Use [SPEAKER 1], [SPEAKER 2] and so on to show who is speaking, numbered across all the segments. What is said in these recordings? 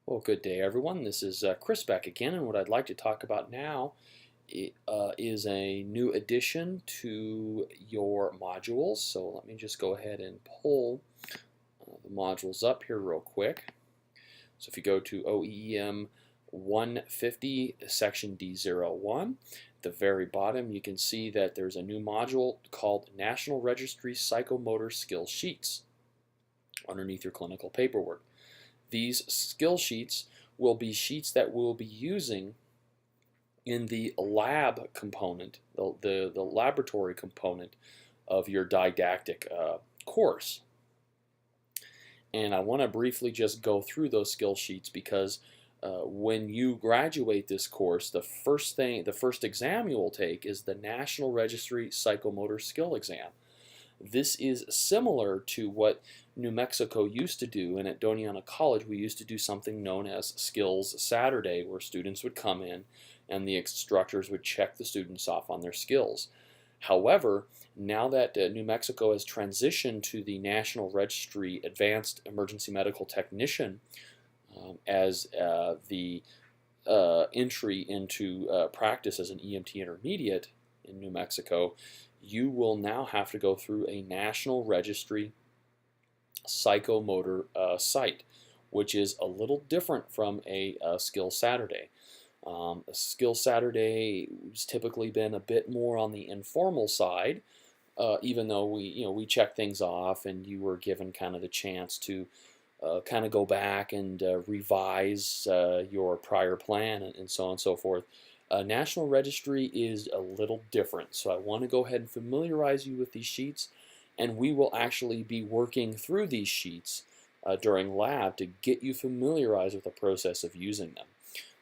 [SPEAKER 1] Well, good day, everyone. This is Chris back again, and what I'd like to talk about now is a new addition to your modules. So let me just go ahead and pull the modules up here real quick. So if you go to OEM 150, section D01, at the very bottom you can see that there's a new module called National Registry Psychomotor Skill Sheets underneath your clinical paperwork. These skill sheets will be sheets that we'll be using in the lab component, the laboratory component of your didactic course. And I want to briefly just go through those skill sheets because when you graduate this course, the first exam you will take is the National Registry Psychomotor Skill Exam. This is similar to what New Mexico used to do, and at Doñana College we used to do something known as Skills Saturday, where students would come in and the instructors would check the students off on their skills. However, now that New Mexico has transitioned to the National Registry Advanced Emergency Medical Technician as the entry into practice as an EMT intermediate in New Mexico, you will now have to go through a National Registry Psychomotor site, which is a little different from a Skill Saturday. A Skill Saturday has typically been a bit more on the informal side, even though we check things off and you were given kind of the chance to kind of go back and revise your prior plan and so on and so forth. National Registry is a little different, so I want to go ahead and familiarize you with these sheets, and we will actually be working through these sheets during lab to get you familiarized with the process of using them.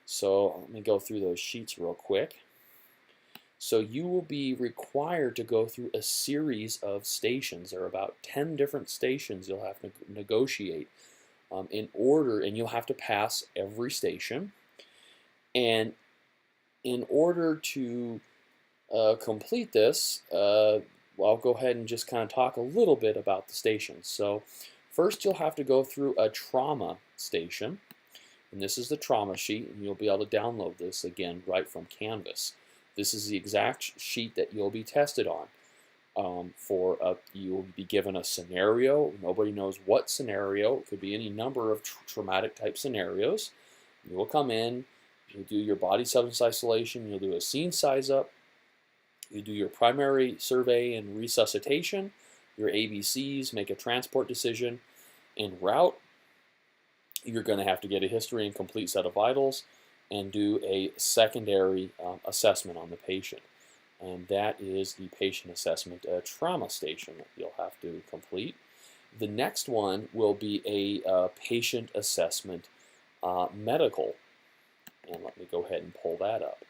[SPEAKER 1] So let me go through those sheets real quick. So you will be required to go through a series of stations. There are about 10 different stations you'll have to negotiate in order, and you'll have to pass every station. And in order to complete this, I'll go ahead and just kind of talk a little bit about the stations. So first you'll have to go through a trauma station, and this is the trauma sheet, and you'll be able to download this again right from Canvas. This is the exact sheet that you'll be tested on. You'll be given a scenario. Nobody knows what scenario. It could be any number of traumatic type scenarios. You will come in, you'll do your body substance isolation, you'll do a scene size up, you do your primary survey and resuscitation, your ABCs, make a transport decision. En route, you're going to have to get a history and complete set of vitals and do a secondary assessment on the patient. And that is the patient assessment trauma station that you'll have to complete. The next one will be a patient assessment medical. And let me go ahead and pull that up.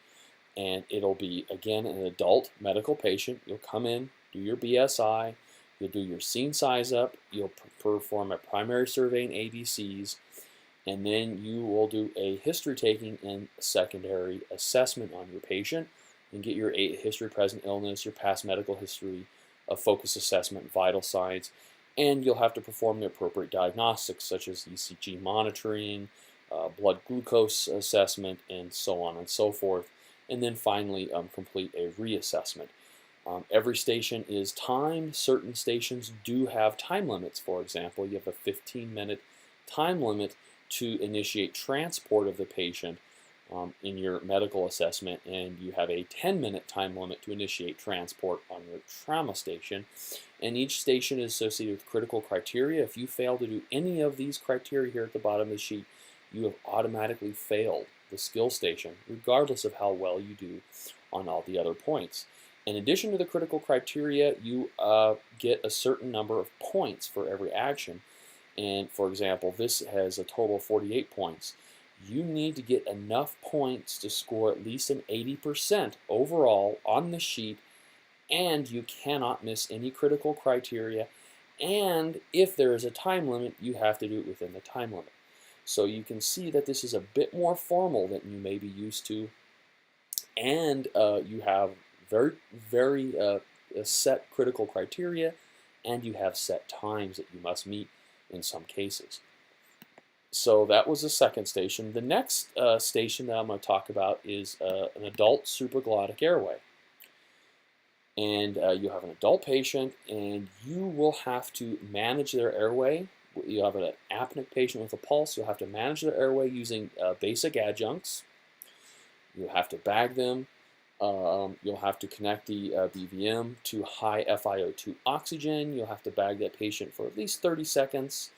[SPEAKER 1] And it'll be, again, an adult medical patient. You'll come in, do your BSI, you'll do your scene size up, you'll perform a primary survey and ABCs, and then you will do a history taking and secondary assessment on your patient and get your history of present illness, your past medical history, a focus assessment, vital signs, and you'll have to perform the appropriate diagnostics such as ECG monitoring, blood glucose assessment, and so on and so forth, and then finally complete a reassessment. Every station is timed. Certain stations do have time limits. For example, you have a 15-minute time limit to initiate transport of the patient in your medical assessment, and you have a 10-minute time limit to initiate transport on your trauma station. And each station is associated with critical criteria. If you fail to do any of these criteria here at the bottom of the sheet, you have automatically failed the skill station, regardless of how well you do on all the other points. In addition to the critical criteria, you get a certain number of points for every action. And for example, this has a total of 48 points. You need to get enough points to score at least an 80% overall on the sheet, and you cannot miss any critical criteria. And if there is a time limit, you have to do it within the time limit. So you can see that this is a bit more formal than you may be used to, and you have very set critical criteria, and you have set times that you must meet in some cases. So that was the second station. The next station that I'm going to talk about is an adult supraglottic airway. And you have an adult patient, and you will have to manage their airway. You have an apneic patient with a pulse. You'll have to manage their airway using basic adjuncts. You'll have to bag them. You'll have to connect the BVM to high FiO2 oxygen. You'll have to bag that patient for at least 30 seconds.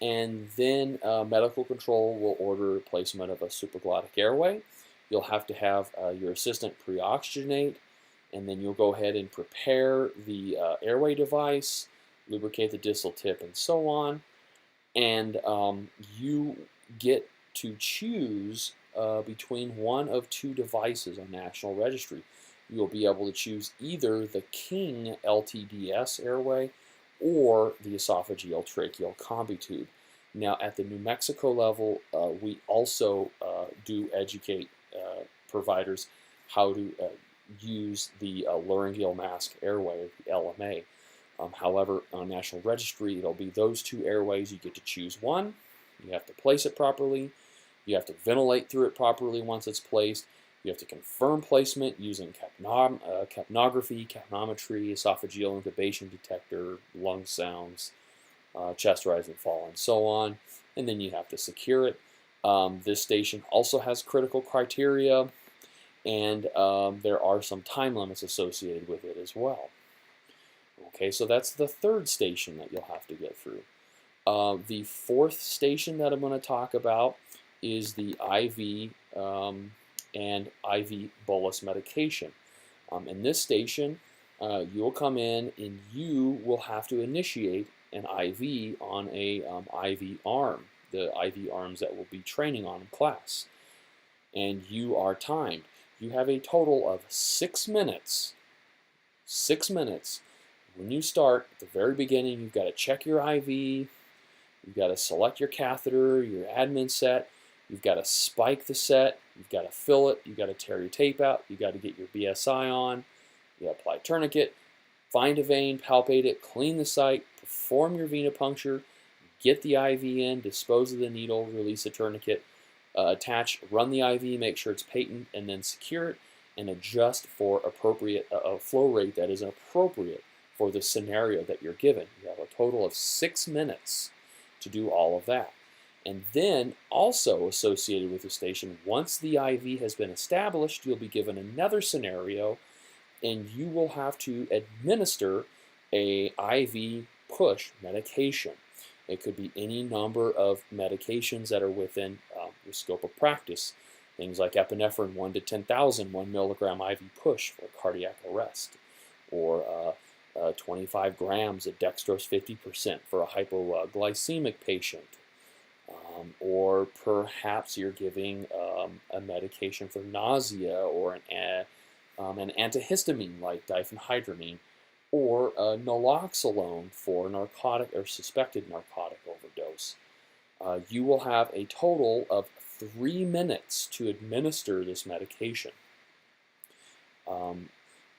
[SPEAKER 1] And then medical control will order replacement of a supraglottic airway. You'll have to have your assistant pre-oxygenate, and then you'll go ahead and prepare the airway device, lubricate the distal tip, and so on. And you get to choose between one of two devices on National Registry. You'll be able to choose either the King LTDS airway or the esophageal tracheal combi tube. Now, at the New Mexico level, we also do educate providers how to use the laryngeal mask airway, the LMA. However, on National Registry, it'll be those two airways. You get to choose one. You have to place it properly. You have to ventilate through it properly once it's placed. You have to confirm placement using capnography, capnometry, esophageal intubation detector, lung sounds, chest rise and fall, and so on. And then you have to secure it. This station also has critical criteria, and there are some time limits associated with it as well. Okay, so that's the third station that you'll have to get through. The fourth station that I'm going to talk about is the IV and IV bolus medication. In this station, you'll come in and you will have to initiate an IV on a IV arm, the IV arms that we'll be training on in class. And you are timed. You have a total of 6 minutes. 6 minutes. When you start, at the very beginning, you've got to check your IV, you've got to select your catheter, your admin set, you've got to spike the set, you've got to fill it, you've got to tear your tape out, you've got to get your BSI on, you apply tourniquet, find a vein, palpate it, clean the site, perform your venipuncture, get the IV in, dispose of the needle, release the tourniquet, attach, run the IV, make sure it's patent, and then secure it, and adjust for appropriate flow rate that is appropriate for the scenario that you're given. You have a total of 6 minutes to do all of that. And then also associated with the station, once the IV has been established, you'll be given another scenario, and you will have to administer a IV push medication. It could be any number of medications that are within your scope of practice. Things like epinephrine 1 to 10,000, 1 milligram IV push for cardiac arrest, or 25 grams of dextrose 50% for a hypoglycemic patient, or perhaps you're giving a medication for nausea, or an antihistamine like diphenhydramine, or naloxone for narcotic or suspected narcotic overdose. You will have a total of 3 minutes to administer this medication.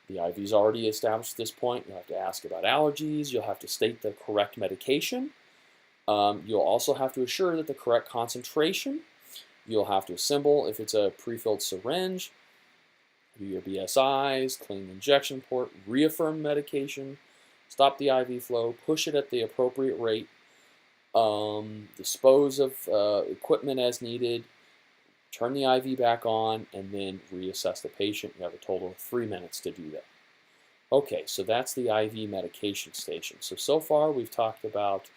[SPEAKER 1] The IV is already established at this point. You'll have to ask about allergies. You'll have to state the correct medication. You'll also have to assure that the correct concentration. You'll have to assemble if it's a pre-filled syringe. Do your BSIs, clean the injection port, reaffirm medication, stop the IV flow, push it at the appropriate rate, dispose of equipment as needed, turn the IV back on, and then reassess the patient. You have a total of 3 minutes to do that. Okay, so that's the IV medication station. So far we've talked about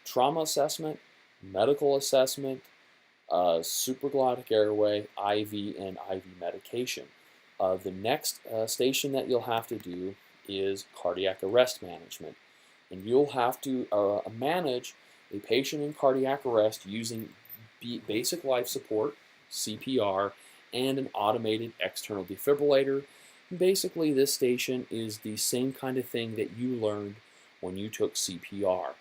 [SPEAKER 1] trauma assessment, medical assessment, supraglottic airway, IV, and IV medication. The next station that you'll have to do is cardiac arrest management. And you'll have to manage a patient in cardiac arrest using basic life support, CPR, and an automated external defibrillator. Basically, this station is the same kind of thing that you learned when you took CPR.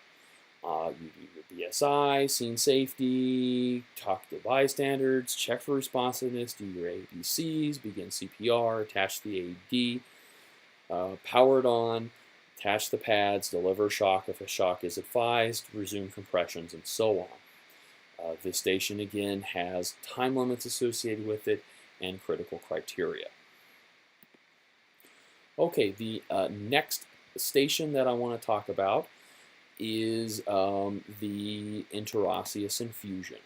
[SPEAKER 1] You do your BSI, scene safety, talk to bystanders, check for responsiveness, do your ABCs, begin CPR, attach the AED, power it on, attach the pads, deliver shock if a shock is advised, resume compressions, and so This station again has time limits associated with it and critical criteria. Okay, the next station that I want to talk about is the intraosseous infusion.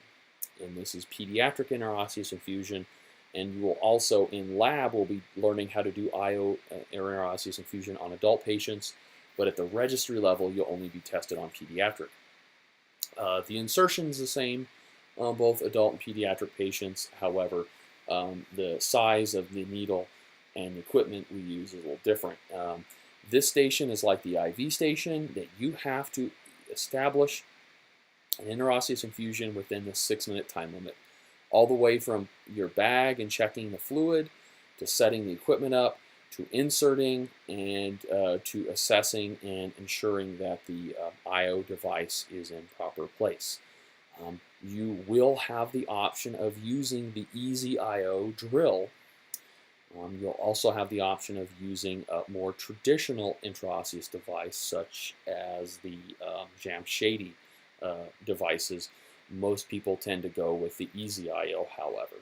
[SPEAKER 1] And this is pediatric interosseous infusion. And you will also, in lab, will be learning how to do IO interosseous infusion on adult patients. But at the registry level, you'll only be tested on pediatric. The insertion is the same on both adult and pediatric patients. However, the size of the needle and equipment we use is a little different. This station is like the IV station, that you have to establish an interosseous infusion within the 6-minute time limit, all the way from your bag and checking the fluid, to setting the equipment up, to inserting, and to assessing and ensuring that the IO device is in proper place. You will have the option of using the Easy IO drill. You'll also have the option of using a more traditional intraosseous device, such as the Jamshidi devices. Most people tend to go with the Easy IO, however.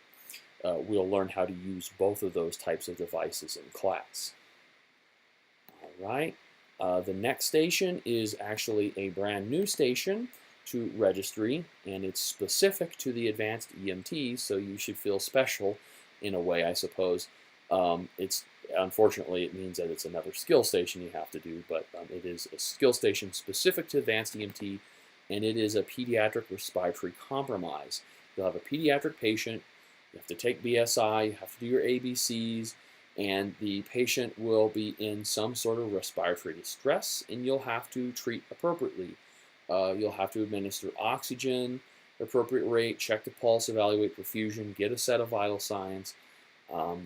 [SPEAKER 1] We'll learn how to use both of those types of devices in class. All right. The next station is actually a brand new station to registry, and it's specific to the advanced EMT, so you should feel special in a way, I suppose. Unfortunately, it means that it's another skill station you have to do, but it is a skill station specific to advanced EMT, and it is a pediatric respiratory compromise. You'll have a pediatric patient, you have to take BSI, you have to do your ABCs, and the patient will be in some sort of respiratory distress, and you'll have to treat appropriately. You'll have to administer oxygen, appropriate rate, check the pulse, evaluate perfusion, get a set of vital signs.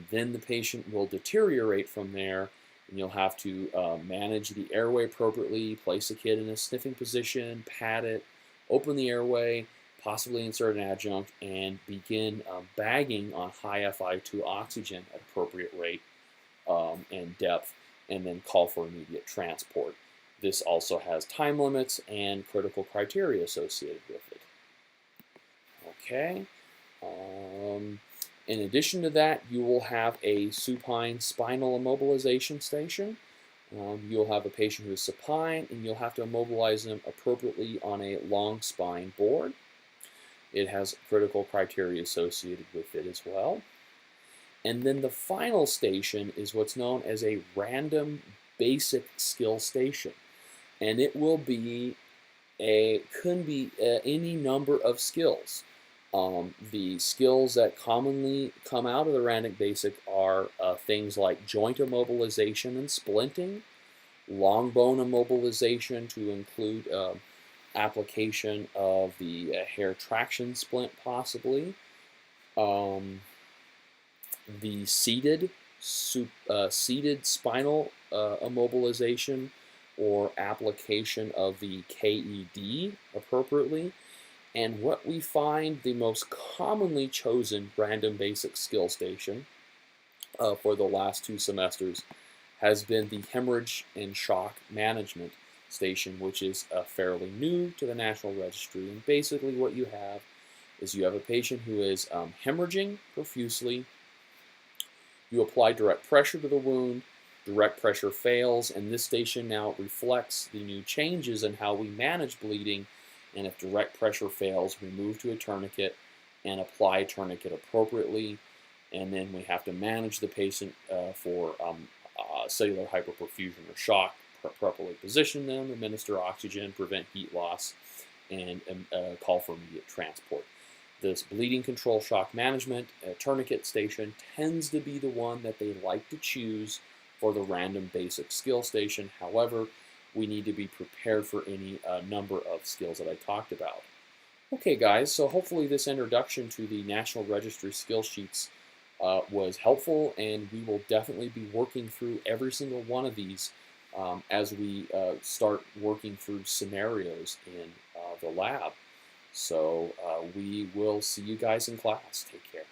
[SPEAKER 1] Then the patient will deteriorate from there, and you'll have to manage the airway appropriately, place the kid in a sniffing position, pad it, open the airway, possibly insert an adjunct, and begin bagging on high FI2 oxygen at appropriate rate and depth, and then call for immediate transport. This also has time limits and critical criteria associated with it. Okay. In addition to that, you will have a supine spinal immobilization station. You'll have a patient who is supine, and you'll have to immobilize them appropriately on a long spine board. It has critical criteria associated with it as well. And then the final station is what's known as a random basic skill station. And it will be could be any number of skills. The skills that commonly come out of the random basic are things like joint immobilization and splinting, long bone immobilization to include application of the hair traction splint possibly, the seated spinal immobilization or application of the KED appropriately. And what we find the most commonly chosen random basic skill station for the last 2 semesters has been the hemorrhage and shock management station, which is fairly new to the National Registry. And basically what you have is you have a patient who is hemorrhaging profusely. You apply direct pressure to the wound. Direct pressure fails, and this station now reflects the new changes in how we manage bleeding. And if direct pressure fails, we move to a tourniquet and apply a tourniquet appropriately. And then we have to manage the patient for cellular hyperperfusion or shock, properly position them, administer oxygen, prevent heat loss, and call for immediate transport. This bleeding control shock management tourniquet station tends to be the one that they like to choose for the random basic skill station. However, we need to be prepared for any number of skills that I talked about. Okay guys, so hopefully this introduction to the National Registry skill sheets was helpful, and we will definitely be working through every single one of these as we start working through scenarios in the lab. So we will see you guys in class. Take care.